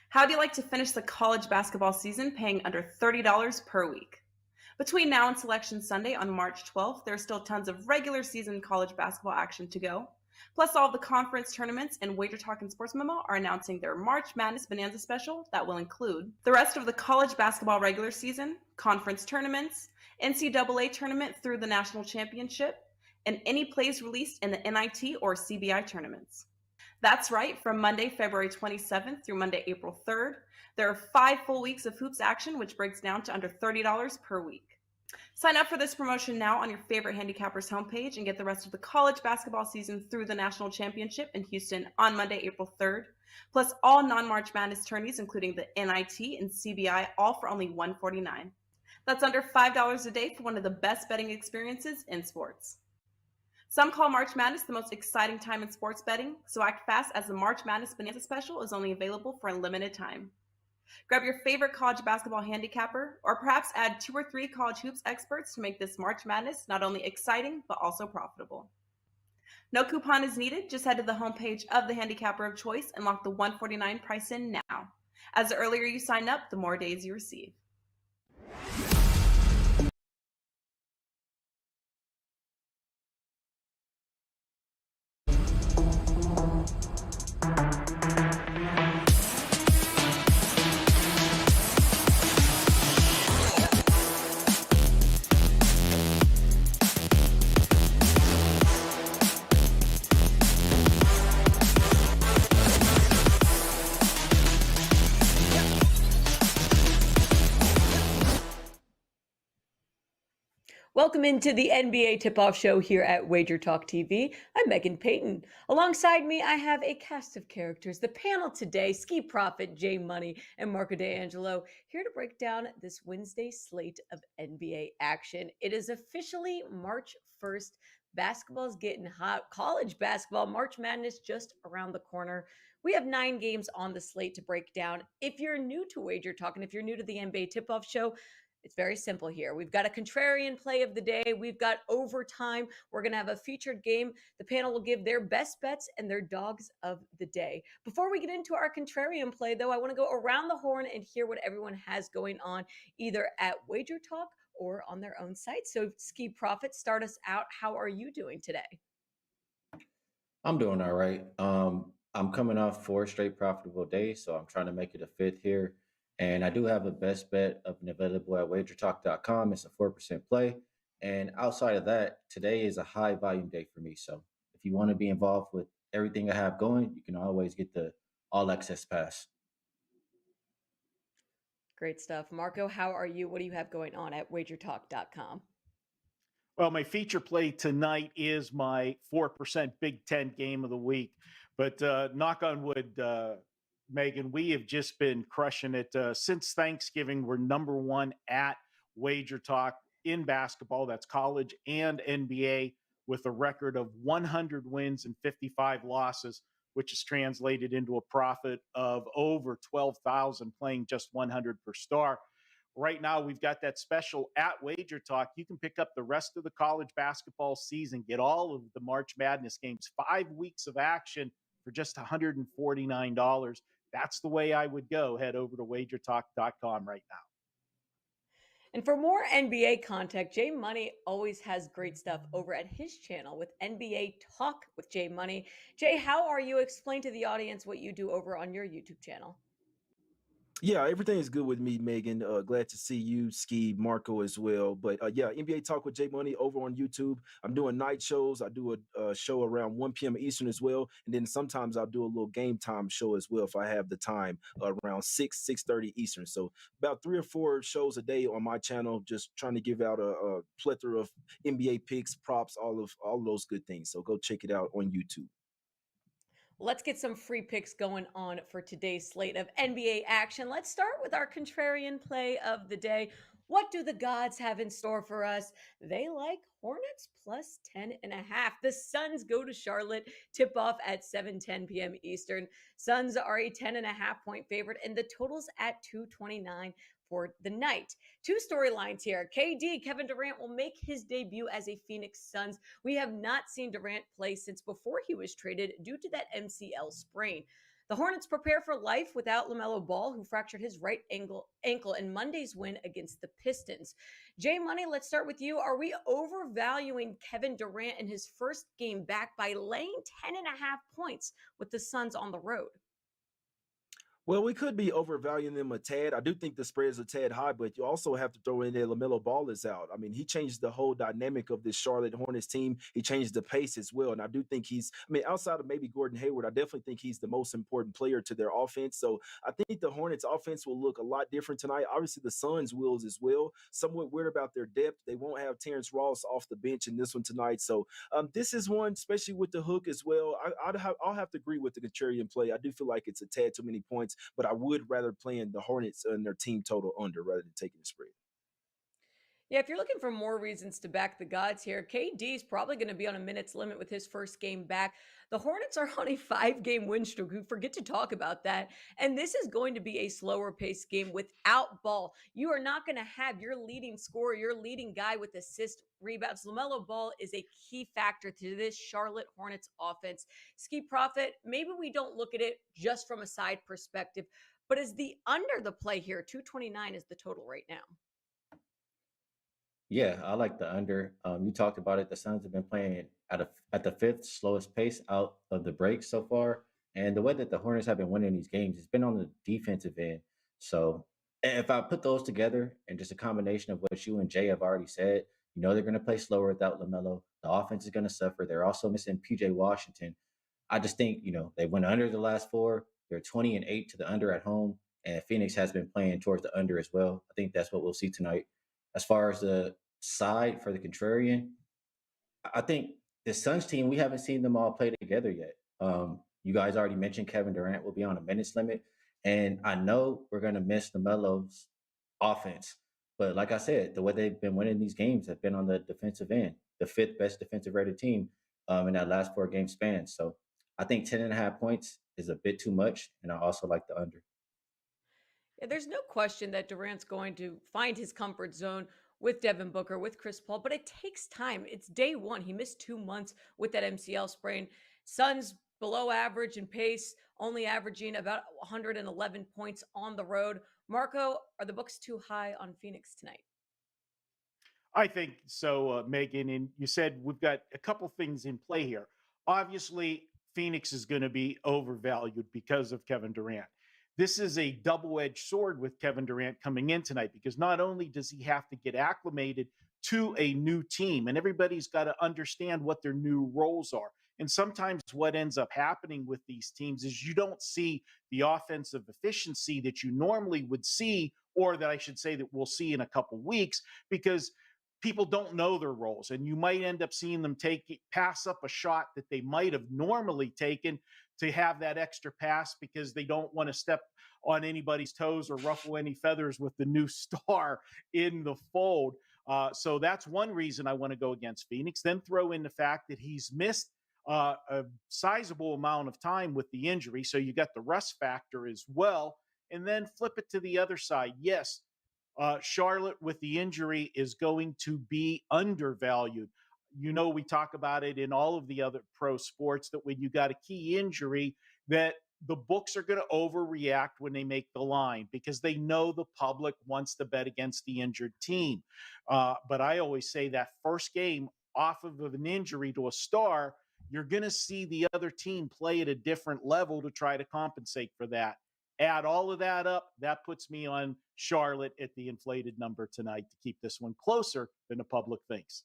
How do you like to finish the college basketball season paying under $30 per week? Between now and Selection Sunday on March 12th, there's still tons of regular season college basketball action to go. Plus, all of the conference tournaments and WagerTalk and Sports Memo are announcing their March Madness Bonanza special that will include the rest of the college basketball regular season, conference tournaments, NCAA tournament through the national championship, and any plays released in the NIT or CBI tournaments. That's right, from Monday, February 27th through Monday, April 3rd, there are 5 full weeks of hoops action, which breaks down to under $30 per week. Sign up for this promotion now on your favorite handicappers homepage and get the rest of the college basketball season through the national championship in Houston on Monday, April 3rd, plus all non-March Madness tourneys, including the NIT and CBI, all for only $149. That's under $5 a day for one of the best betting experiences in sports. Some call March Madness the most exciting time in sports betting, so act fast as the March Madness Bonanza special is only available for a limited time. Grab your favorite college basketball handicapper, or perhaps add 2 or 3 college hoops experts to make this March Madness not only exciting, but also profitable. No coupon is needed, just head to the homepage of the handicapper of choice and lock the $149 price in now. As the earlier you sign up, the more days you receive. Welcome into the NBA Tip-Off Show here at WagerTalk TV. I'm Megan Payton. Alongside me, I have a cast of characters. The panel today, Skee Prophet, Jay Money, and Marco D'Angelo, here to break down this Wednesday slate of NBA action. It is officially March 1st. Basketball is getting hot. College basketball, March Madness just around the corner. We have 9 games on the slate to break down. If you're new to WagerTalk and if you're new to the NBA Tip-Off Show, it's very simple here. We've got a contrarian play of the day. We've got overtime. We're going to have a featured game. The panel will give their best bets and their dogs of the day. Before we get into our contrarian play, though, I want to go around the horn and hear what everyone has going on, either at Wager Talk or on their own site. So, Skee Prophet, start us out. How are you doing today? I'm doing all right. I'm coming off 4 straight profitable days, so I'm trying to make it a fifth here. And I do have a best bet up and available at wagertalk.com. It's a 4% play. And outside of that, today is a high volume day for me. So if you want to be involved with everything I have going, you can always get the all access pass. Great stuff. Marco, how are you? What do you have going on at wagertalk.com? Well, my feature play tonight is my 4% Big Ten game of the week. But knock on wood, Megan, we have just been crushing it. Since Thanksgiving, we're number 1 at Wager Talk in basketball. That's college and NBA, with a record of 100 wins and 55 losses, which is translated into a profit of over 12,000 playing just 100 per star. Right now, we've got that special at Wager Talk. You can pick up the rest of the college basketball season, get all of the March Madness games, 5 weeks of action for just $149. That's the way I would go. Head over to wagertalk.com right now. And for more NBA content, Jay Money always has great stuff over at his channel with NBA Talk with Jay Money. Jay, how are you? Explain to the audience what you do over on your YouTube channel. Yeah, everything is good with me, Megan. Glad to see you, Skee, Marco as well. But yeah, NBA Talk with Jay Money over on YouTube. I'm doing night shows. I do a show around 1 p.m. Eastern as well. And then sometimes I'll do a little game time show as well if I have the time, around 6:30 Eastern. So about 3 or 4 shows a day on my channel, just trying to give out a plethora of NBA picks, props, all of those good things. So go check it out on YouTube. Let's get some free picks going on for today's slate of NBA action. Let's start with our contrarian play of the day. What do the gods have in store for us? They like Hornets plus 10.5. The Suns go to Charlotte, tip off at 7:10 p.m. Eastern. Suns are a 10.5 point favorite, and the total's at 229 for the night. 2 storylines here. KD, Kevin Durant, will make his debut as a Phoenix Suns. We have not seen Durant play since before he was traded due to that MCL sprain. The Hornets prepare for life without LaMelo Ball, who fractured his right ankle in Monday's win against the Pistons. Jay Money, let's start with you. Are we overvaluing Kevin Durant in his first game back by laying 10.5 points with the Suns on the road? Well, we could be overvaluing them a tad. I do think the spread is a tad high, but you also have to throw in there LaMelo Ball is out. I mean, he changed the whole dynamic of this Charlotte Hornets team. He changed the pace as well. And I do think outside of maybe Gordon Hayward, I definitely think he's the most important player to their offense. So I think the Hornets offense will look a lot different tonight. Obviously, the Suns will as well. Somewhat weird about their depth. They won't have Terrence Ross off the bench in this one tonight. So this is one, especially with the hook as well. I'll have to agree with the contrarian play. I do feel like it's a tad too many points, but I would rather play in the Hornets and their team total under rather than taking the spread. Yeah, if you're looking for more reasons to back the gods here, KD is probably going to be on a minutes limit with his first game back. The Hornets are on a 5-game win streak. We forget to talk about that. And this is going to be a slower paced game without Ball. You are not going to have your leading scorer, your leading guy with assist rebounds. LaMelo Ball is a key factor to this Charlotte Hornets offense. Ski Profit, maybe we don't look at it just from a side perspective, but is the under the play here? 229 is the total right now. Yeah, I like the under. You talked about it. The Suns have been playing at the fifth slowest pace out of the break so far, and the way that the Hornets have been winning these games, it's been on the defensive end. So if I put those together and just a combination of what you and Jay have already said, they're going to play slower without LaMelo. The offense is going to suffer. They're also missing PJ Washington. I just think they went under the last four. They're 20-8 to the under at home, and Phoenix has been playing towards the under as well. I think that's what we'll see tonight. As far as the side for the contrarian, I think the Suns team, we haven't seen them all play together yet. You guys already mentioned Kevin Durant will be on a minutes limit, and I know we're going to miss LaMelo's offense. But like I said, the way they've been winning these games have been on the defensive end, the fifth best defensive rated team in that last 4-game span. So I think 10.5 points is a bit too much, and I also like the under. Yeah, there's no question that Durant's going to find his comfort zone with Devin Booker, with Chris Paul, but it takes time. It's day one. He missed 2 months with that MCL sprain. Suns below average in pace, only averaging about 111 points on the road. Marco, are the books too high on Phoenix tonight? I think so, Megan. And you said we've got a couple things in play here. Obviously, Phoenix is going to be overvalued because of Kevin Durant. This is a double-edged sword with Kevin Durant coming in tonight, because not only does he have to get acclimated to a new team, and everybody's got to understand what their new roles are. And sometimes what ends up happening with these teams is you don't see the offensive efficiency that you normally would see, or that I should say that we'll see in a couple weeks, because people don't know their roles, and you might end up seeing them pass up a shot that they might have normally taken to have that extra pass, because they don't want to step on anybody's toes or ruffle any feathers with the new star in the fold. So that's one reason I want to go against Phoenix. Then throw in the fact that he's missed a sizable amount of time with the injury. So you got the rust factor as well. And then flip it to the other side. Yes, Charlotte with the injury is going to be undervalued. We talk about it in all of the other pro sports, that when you got a key injury, that the books are going to overreact when they make the line, because they know the public wants to bet against the injured team. But I always say that first game off of an injury to a star, you're going to see the other team play at a different level to try to compensate for that. Add all of that up, that puts me on Charlotte at the inflated number tonight to keep this one closer than the public thinks.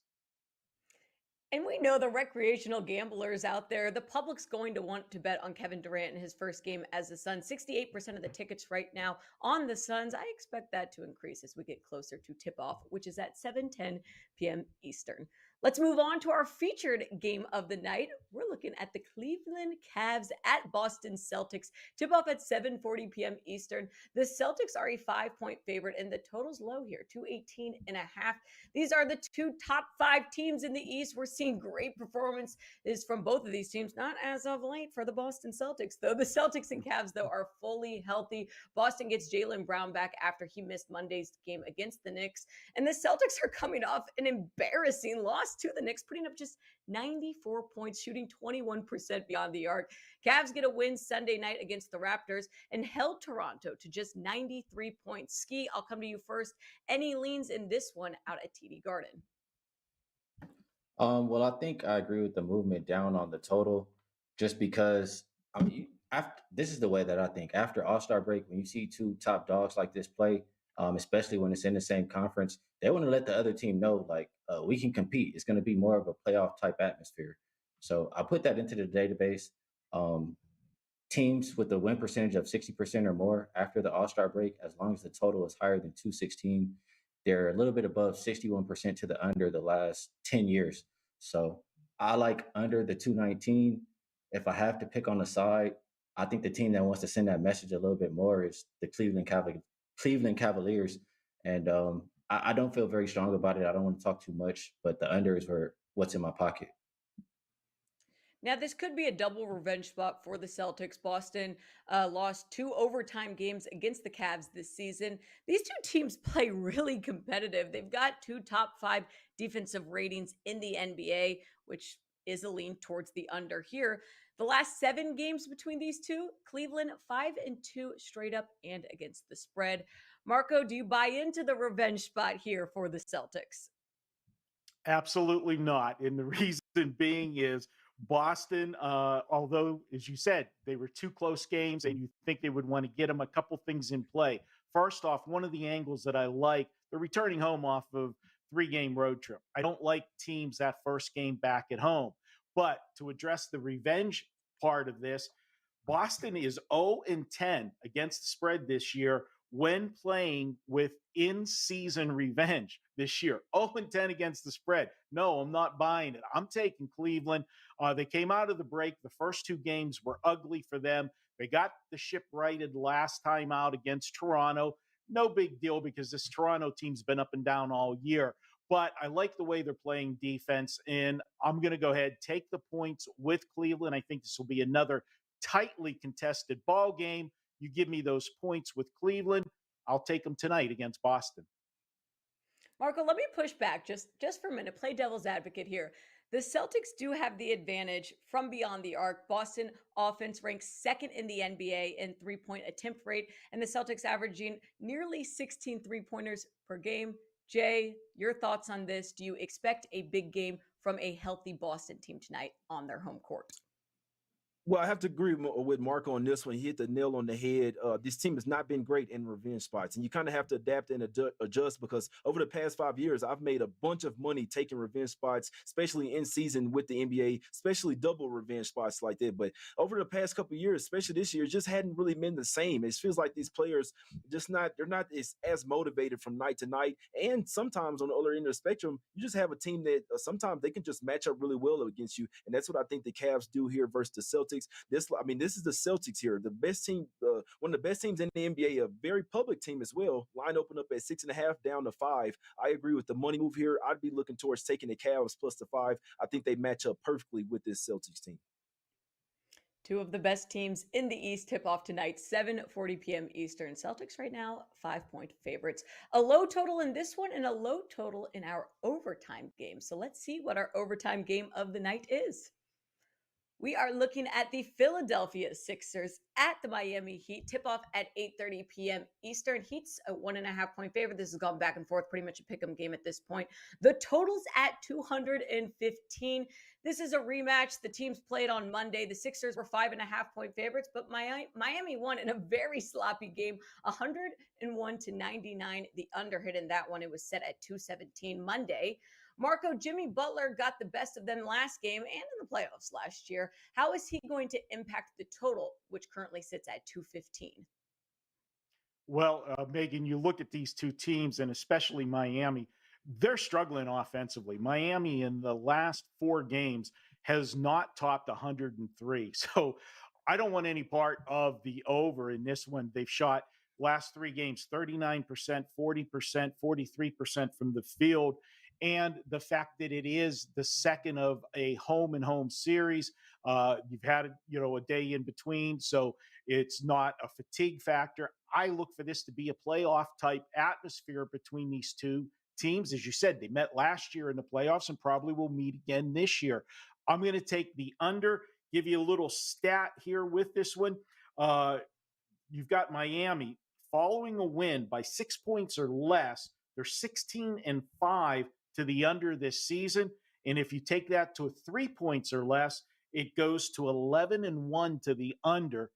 And we know the recreational gamblers out there, the public's going to want to bet on Kevin Durant in his first game as the Suns. 68% of the tickets right now on the Suns. I expect that to increase as we get closer to tip-off, which is at 7:10 p.m. Eastern. Let's move on to our featured game of the night. We're looking at the Cleveland Cavs at Boston Celtics. Tip-off at 7:40 p.m. Eastern. The Celtics are a 5-point favorite, and the total's low here, 218.5. These are the two top 5 teams in the East. We're seeing great performances from both of these teams, not as of late for the Boston Celtics, though. The Celtics and Cavs, though, are fully healthy. Boston gets Jaylen Brown back after he missed Monday's game against the Knicks, and the Celtics are coming off an embarrassing loss lost to the Knicks, putting up just 94 points, shooting 21% beyond the arc. Cavs get a win Sunday night against the Raptors and held Toronto to just 93 points. Skee, I'll come to you first. Any leans in this one out at TD Garden? Well, I think I agree with the movement down on the total, just because after this is the way that I think. After All-Star break, when you see two top dogs like this play, especially when it's in the same conference, they want to let the other team know, like, we can compete. It's going to be more of a playoff type atmosphere. So I put that into the database. Teams with a win percentage of 60% or more after the All-Star break, as long as the total is higher than 216, they're a little bit above 61% to the under the last 10 years. So I like under the 219. If I have to pick on the side, I think the team that wants to send that message a little bit more is the Cleveland Cavaliers. And I don't feel very strong about it. I don't want to talk too much, but the under is what's in my pocket. Now, this could be a double revenge spot for the Celtics. Boston lost 2 overtime games against the Cavs this season. These two teams play really competitive. They've got 2 top 5 defensive ratings in the NBA, which is a lean towards the under here. The last 7 games between these two, Cleveland 5-2 straight up and against the spread. Marco, do you buy into the revenge spot here for the Celtics? Absolutely not. And the reason being is Boston, although, as you said, they were 2 close games and you think they would want to get them, a couple things in play. First off, one of the angles that I like, they're returning home off of 3-game road trip. I don't like teams that first game back at home. But to address the revenge part of this, Boston is 0-10 against the spread this year when playing with in-season revenge this year. 0-10 against the spread. No, I'm not buying it. I'm taking Cleveland. They came out of the break. The first 2 games were ugly for them. They got the ship righted last time out against Toronto. No big deal because this Toronto team's been up and down all year. But I like the way they're playing defense, and I'm going to go ahead, take the points with Cleveland. I think this will be another tightly contested ball game. You give me those points with Cleveland, I'll take them tonight against Boston. Marco, let me push back just for a minute. Play devil's advocate here. The Celtics do have the advantage from beyond the arc. Boston offense ranks 2nd in the NBA in 3-point attempt rate, and the Celtics averaging nearly 16 3-pointers per game. Jay, your thoughts on this? Do you expect a big game from a healthy Boston team tonight on their home court? Well, I have to agree with Marco on this one. He hit the nail on the head. This team has not been great in revenge spots, and you kind of have to adapt and adjust because over the past 5 years, I've made a bunch of money taking revenge spots, especially in season with the NBA, especially double revenge spots like that. But over the past couple of years, especially this year, it just hadn't really been the same. It feels like these players they're not as motivated from night to night. And sometimes on the other end of the spectrum, you just have a team that sometimes they can just match up really well against you, and that's what I think the Cavs do here versus the Celtics. This is the Celtics here, the best team, one of the best teams in the NBA, a very public team as well. Line open up at 6.5 down to 5. I agree with the money move here. I'd be looking towards taking the Cavs plus the 5. I think they match up perfectly with this Celtics team. 2 of the best teams in the East tip off tonight, 7:40 p.m. Eastern. Celtics right now 5-point favorites. A low total in this one and a low total in our overtime game. So let's see what our overtime game of the night is. We are looking at the Philadelphia Sixers at the Miami Heat. Tip-off at 8:30 p.m. Eastern. Heat's a 1.5-point favorite. This has gone back and forth, pretty much a pick-em game at this point. The total's at 215. This is a rematch. The teams played on Monday. The Sixers were 5.5-point favorites, but Miami won in a very sloppy game, 101-99. The under hit in that one. It was set at 217 Monday. Marco, Jimmy Butler got the best of them last game and in the playoffs last year. How is he going to impact the total, which currently sits at 215? Well, Megan, you look at these 2 teams, and especially Miami, they're struggling offensively. Miami in the last 4 games has not topped 103. So I don't want any part of the over in this one. They've shot last 3 games 39%, 40%, 43% from the field. And the fact that it is the second of a home and home series, you've had a day in between, so it's not a fatigue factor. I look for this to be a playoff type atmosphere between these 2 teams, as you said, they met last year in the playoffs and probably will meet again this year. I'm going to take the under, give you a little stat here with this one. You've got Miami following a win by 6 points or less. They're 16-5 to the under this season. And if you take that to 3 points or less, it goes to 11-1 to the under.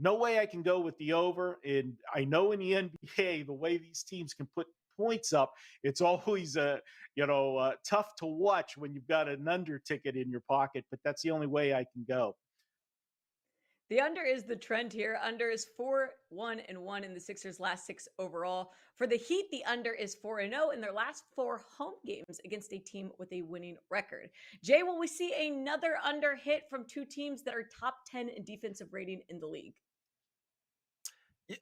No way I can go with the over. And I know in the NBA, the way these teams can put points up, it's always tough to watch when you've got an under ticket in your pocket, but that's the only way I can go. The under is the trend here. Under is 4-1-1 in the Sixers' last 6 overall. For the Heat, the under is 4-0 in their last 4 home games against a team with a winning record. Jay, will we see another under hit from 2 teams that are top 10 in defensive rating in the league?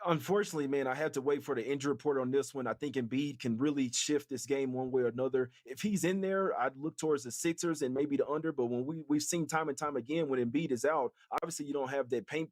Unfortunately, man, I had to wait for the injury report on this one. I think Embiid can really shift this game one way or another. If he's in there, I'd look towards the Sixers and maybe the under. But when we've seen time and time again, when Embiid is out, obviously you don't have that paint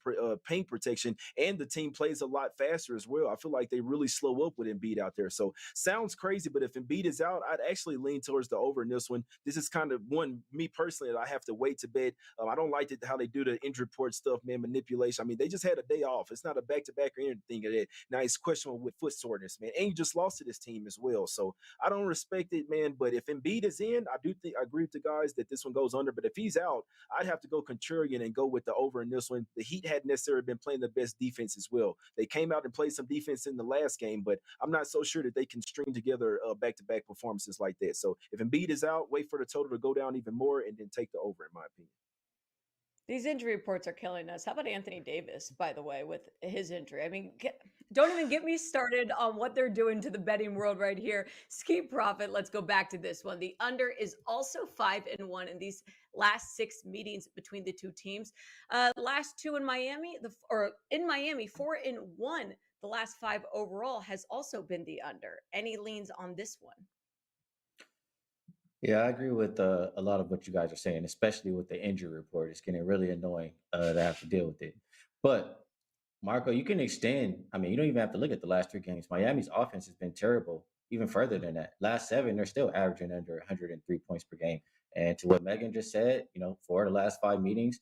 protection, and the team plays a lot faster as well. I feel like they really slow up with Embiid out there. So sounds crazy, but if Embiid is out, I'd actually lean towards the over in this one. This is kind of one, me personally, that I have to wait to bet. I don't like how they do the injury report stuff, man, manipulation. I mean, they just had a day off. It's not a back-to-back or anything of that. Now it's questionable with foot soreness, man. And you just lost to this team as well. So I don't respect it, man. But if Embiid is in, I agree with the guys that this one goes under. But if he's out, I'd have to go contrarian and go with the over in this one. The Heat hadn't necessarily been playing the best defense as well. They came out and played some defense in the last game, but I'm not so sure that they can string together back-to-back performances like that. So if Embiid is out, wait for the total to go down even more and then take the over, in my opinion. These injury reports are killing us. How about Anthony Davis, by the way, with his injury? I mean, don't even get me started on what they're doing to the betting world right here. Skee Profit, let's go back to this one. The under is also 5-1 in these last 6 meetings between the 2 teams. Last 2 in Miami, 4-1. The last 5 overall has also been the under. Any leans on this one? Yeah, I agree with a lot of what you guys are saying, especially with the injury report. It's getting really annoying to have to deal with it. But Marco, you can extend. I mean, you don't even have to look at the last 3 games. Miami's offense has been terrible, even further than that. Last 7, they're still averaging under 103 points per game. And to what Megan just said, 4 of the last 5 meetings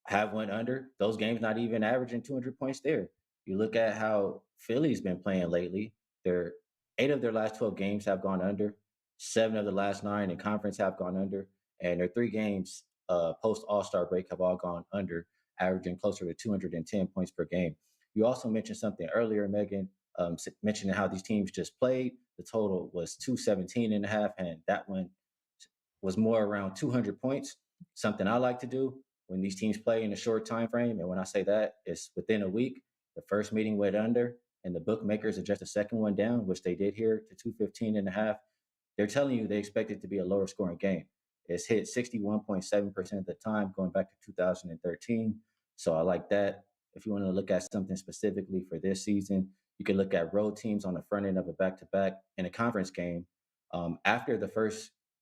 have went under. Those games not even averaging 200 points there. You look at how Philly's been playing lately. 8 of their last 12 games have gone under. 7 of the last 9 in conference have gone under, and their 3 games post All-Star break have all gone under, averaging closer to 210 points per game. You also mentioned something earlier, Megan, mentioning how these teams just played. The total was 217.5, and that one was more around 200 points. Something I like to do when these teams play in a short time frame, and when I say that, it's within a week. The first meeting went under, and the bookmakers adjust the second one down, which they did here to 215.5. They're telling you they expect it to be a lower scoring game. It's hit 61.7% of the time going back to 2013. So I like that. If you want to look at something specifically for this season, you can look at road teams on the front end of a back-to-back in a conference game. After the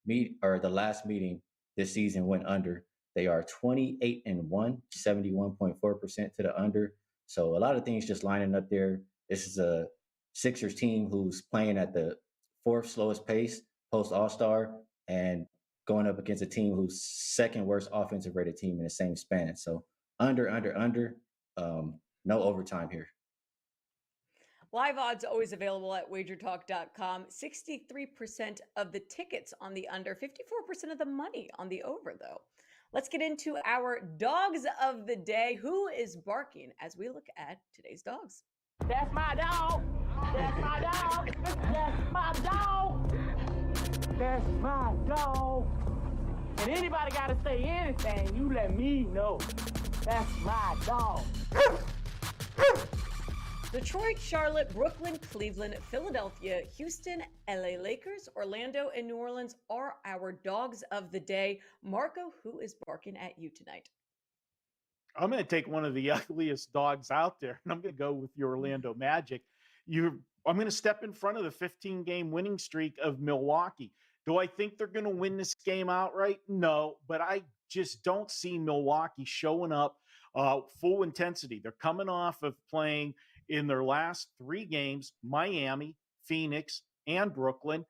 the last meeting this season went under, they are 28-1, 71.4% to the under. So a lot of things just lining up there. This is a Sixers team who's playing at the 4th slowest pace post All-Star and going up against a team who's 2nd worst offensive rated team in the same span. So under, no overtime here. Live odds always available at WagerTalk.com. 63% of the tickets on the under, 54% of the money on the over, though. Let's get into our dogs of the day. Who is barking as we look at today's dogs? That's my dog. That's my dog. That's my dog. That's my dog. And anybody got to say anything, you let me know. That's my dog. Detroit, Charlotte, Brooklyn, Cleveland, Philadelphia, Houston, LA Lakers, Orlando, and New Orleans are our dogs of the day. Marco, who is barking at you tonight? I'm going to take one of the ugliest dogs out there, and I'm going to go with your Orlando Magic. I'm going to step in front of the 15-game winning streak of Milwaukee. Do I think they're going to win this game outright? No, but I just don't see Milwaukee showing up full intensity. They're coming off of playing in their last 3 games, Miami, Phoenix, and Brooklyn.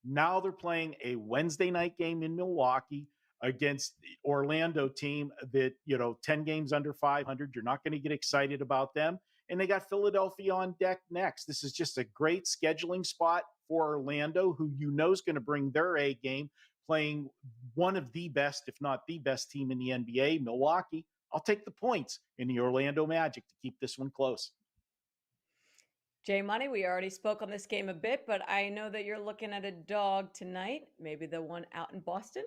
Now they're playing a Wednesday night game in Milwaukee against the Orlando team that, 10 games under 500. You're not going to get excited about them. And they got Philadelphia on deck next. This is just a great scheduling spot for Orlando, who is going to bring their A game, playing one of the best, if not the best team in the NBA, Milwaukee. I'll take the points in the Orlando Magic to keep this one close. Jay Money, we already spoke on this game a bit, but I know that you're looking at a dog tonight, maybe the one out in Boston.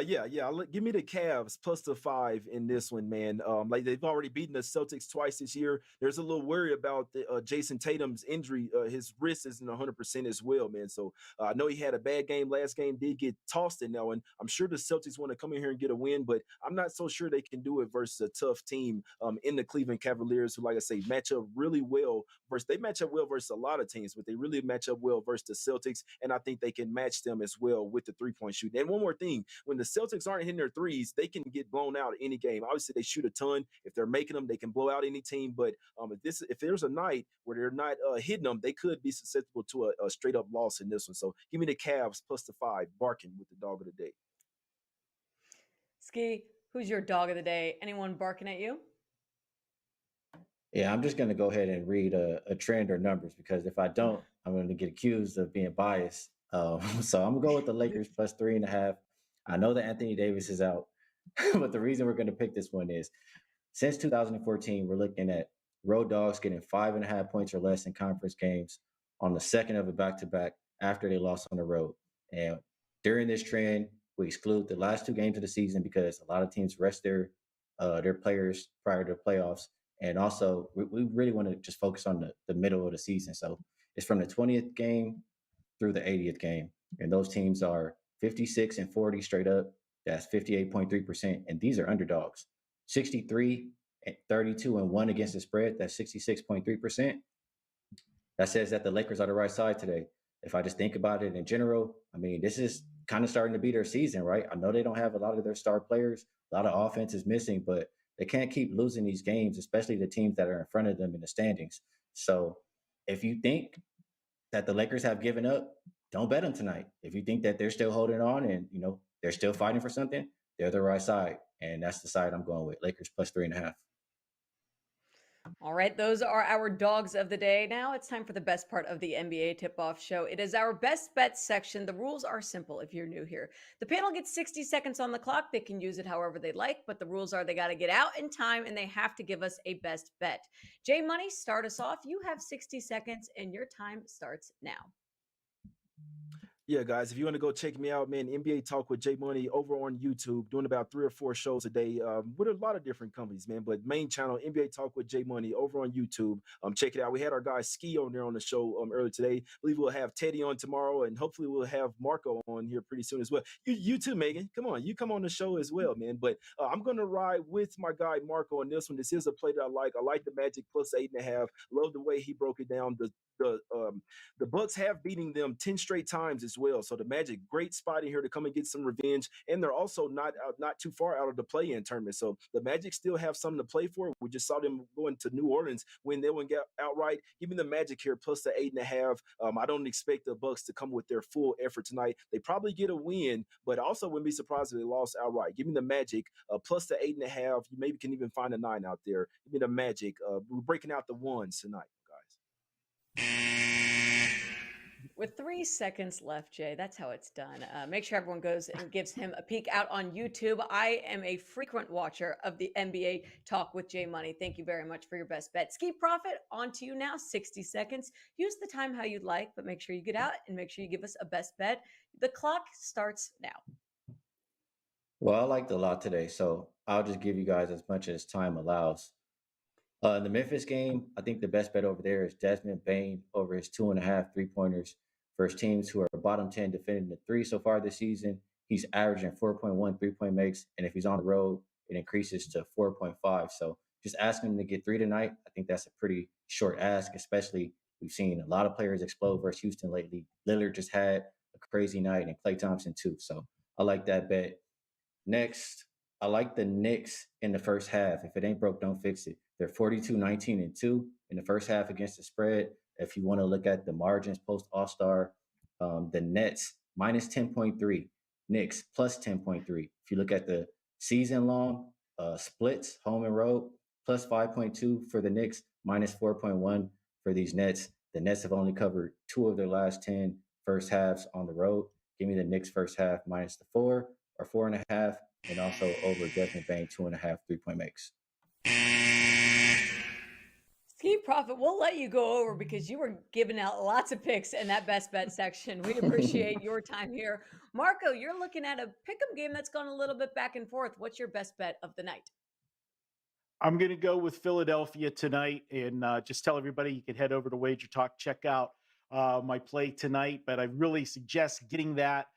Yeah. Give me the Cavs plus the 5 in this one, man. Like they've already beaten the Celtics twice this year. There's a little worry about Jason Tatum's injury. His wrist isn't 100% as well, man. So I know he had a bad game last game, did get tossed in now, and I'm sure the Celtics want to come in here and get a win, but I'm not so sure they can do it versus a tough team in the Cleveland Cavaliers, who, like I say, match up really well versus. They match up well versus a lot of teams, but they really match up well versus the Celtics, and I think they can match them as well with the 3-point shooting. And one more thing, when the Celtics aren't hitting their threes, they can get blown out any game. Obviously, they shoot a ton. If they're making them, they can blow out any team. But if there's a night where they're not hitting them, they could be susceptible to a straight up loss in this one. So give me the Cavs plus the 5, barking with the dog of the day. Skee, who's your dog of the day? Anyone barking at you? Yeah, I'm just going to go ahead and read a trend or numbers, because if I don't, I'm going to get accused of being biased. So I'm going to go with the Lakers plus 3.5. I know that Anthony Davis is out, but the reason we're going to pick this one is since 2014, we're looking at road dogs getting 5.5 points or less in conference games on the second of a back-to-back after they lost on the road. And during this trend, we exclude the last 2 games of the season because a lot of teams rest their players prior to the playoffs. And also, we really want to just focus on the middle of the season. So it's from the 20th game through the 80th game. And those teams are 56 and 40 straight up. That's 58.3%. And these are underdogs. 63 and 32 and 1 against the spread. That's 66.3%. That says that the Lakers are the right side today. If I just think about it in general, I mean, this is kind of starting to be their season, right? I know they don't have a lot of their star players. A lot of offense is missing, but they can't keep losing these games, especially the teams that are in front of them in the standings. So if you think that the Lakers have given up, don't bet them tonight. If you think that they're still holding on and, they're still fighting for something, they're the right side. And that's the side I'm going with, Lakers plus 3.5. All right, those are our dogs of the day. Now it's time for the best part of the NBA tip-off show. It is our best bets section. The rules are simple if you're new here. The panel gets 60 seconds on the clock. They can use it however they like, but the rules are they got to get out in time and they have to give us a best bet. Jay Money, start us off. You have 60 seconds and your time starts now. Yeah, guys, if you want to go check me out, man, NBA Talk with Jay Money over on YouTube, doing about 3 or 4 shows a day with a lot of different companies, man. But main channel, NBA Talk with Jay Money over on YouTube. Check it out. We had our guy Skee on there on the show earlier today. I believe we'll have Teddy on tomorrow, and hopefully we'll have Marco on here pretty soon as well. You too, Megan. Come on, you come on the show as well, man. But I'm going to ride with my guy Marco on this one. This is a play that I like. I like the Magic plus 8.5. Love the way he broke it down. The Bucks have beating them 10 straight times as well. So the Magic, great spot in here to come and get some revenge. And they're also not too far out of the play-in tournament. So the Magic still have something to play for. We just saw them going to New Orleans when they went outright. Give me the Magic here plus the 8.5. I don't expect the Bucks to come with their full effort tonight. They probably get a win, but also wouldn't be surprised if they lost outright. Give me the Magic plus the 8.5. You maybe can even find a 9 out there. Give me the Magic. We're breaking out the ones tonight. With 3 seconds left, Jay, that's how it's done. Make sure everyone goes and gives him a peek out on YouTube. I am a frequent watcher of the NBA Talk with Jay Money. Thank you very much for your best bet. Skee Profit, on to you now. 60 seconds. Use the time how you'd like, but make sure you get out and make sure you give us a best bet. The clock starts now. Well, I liked a lot today, so I'll just give you guys as much as time allows. In the Memphis game, I think the best bet over there is Desmond Bane over his 2.5 3-pointers versus teams who are bottom 10 defending the 3 so far this season. He's averaging 4.1 3-point makes, and if he's on the road, it increases to 4.5. So just asking him to get 3 tonight, I think that's a pretty short ask, especially we've seen a lot of players explode versus Houston lately. Lillard just had a crazy night, and Klay Thompson too. So I like that bet. Next, I like the Knicks in the first half. If it ain't broke, don't fix it. They're 42-19-2 in the first half against the spread. If you want to look at the margins post All-Star, the Nets minus 10.3, Knicks plus 10.3. If you look at the season long splits, home and road, plus 5.2 for the Knicks, minus 4.1 for these Nets. The Nets have only covered 2 of their last 10 first halves on the road. Give me the Knicks first half minus the 4 or 4.5, and also over Desmond Bain 2.5 3-point makes. Skee Profit, we'll let you go over because you were giving out lots of picks in that best bet section. We appreciate your time here. Marco, you're looking at a pick'em game that's gone a little bit back and forth. What's your best bet of the night? I'm going to go with Philadelphia tonight, and just tell everybody you can head over to WagerTalk, check out my play tonight. But I really suggest getting that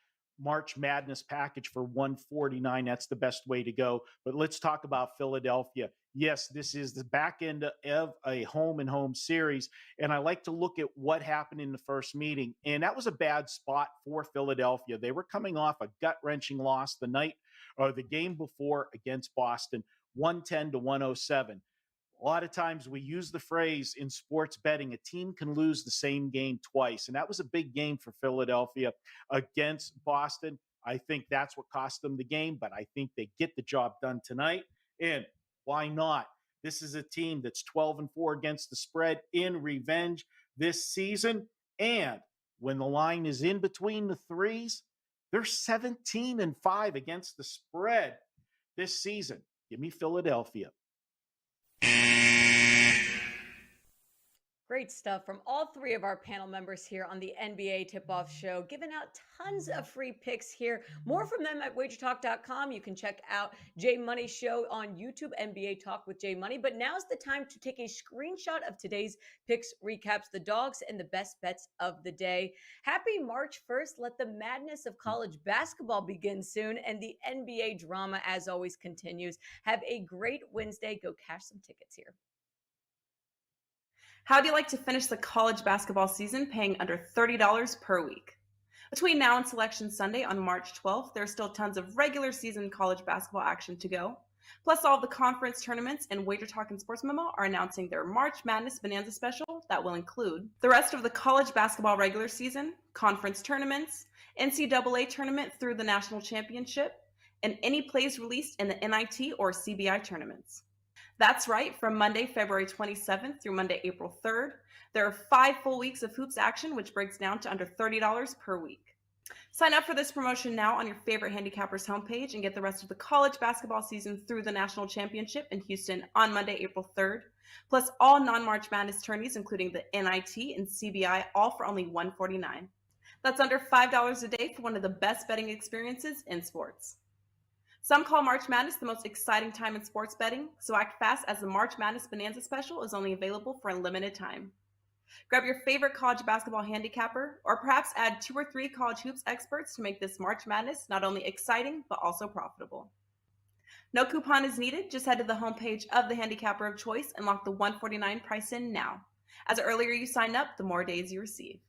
March Madness package for $149. That's the best way to go. But let's talk about Philadelphia. Yes, this is the back end of a home and home series. And I like to look at what happened in the first meeting. And that was a bad spot for Philadelphia. They were coming off a gut-wrenching loss the game before against Boston, 110 to 107. A lot of times we use the phrase in sports betting, a team can lose the same game twice. And that was a big game for Philadelphia against Boston. I think that's what cost them the game, but I think they get the job done tonight. And why not? This is a team that's 12-4 against the spread in revenge this season. And when the line is in between the threes, they're 17-5 against the spread this season. Give me Philadelphia. Great stuff from all three of our panel members here on the NBA Tip-Off Show, giving out tons of free picks here. More from them at WagerTalk.com. You can check out Jay Money's show on YouTube, NBA Talk with Jay Money. But now's the time to take a screenshot of today's picks recaps, the dogs, and the best bets of the day. Happy March 1st. Let the madness of college basketball begin soon, and the NBA drama, as always, continues. Have a great Wednesday. Go cash some tickets here. How do you like to finish the college basketball season paying under $30 per week? Between now and Selection Sunday on March 12th, there's still tons of regular season college basketball action to go. Plus, all of the conference tournaments and WagerTalk and Sports Memo are announcing their March Madness Bonanza special that will include the rest of the college basketball regular season, conference tournaments, NCAA tournament through the national championship, and any plays released in the NIT or CBI tournaments. That's right, from Monday, February 27th through Monday, April 3rd, there are 5 full weeks of hoops action, which breaks down to under $30 per week. Sign up for this promotion now on your favorite handicappers homepage and get the rest of the college basketball season through the national championship in Houston on Monday, April 3rd, plus all non-March Madness tourneys, including the NIT and CBI, all for only $149. That's under $5 a day for one of the best betting experiences in sports. Some call March Madness the most exciting time in sports betting, so act fast as the March Madness Bonanza special is only available for a limited time. Grab your favorite college basketball handicapper, or perhaps add 2 or 3 college hoops experts to make this March Madness not only exciting, but also profitable. No coupon is needed, just head to the homepage of the handicapper of choice and lock the $149 price in now. As the earlier you sign up, the more days you receive.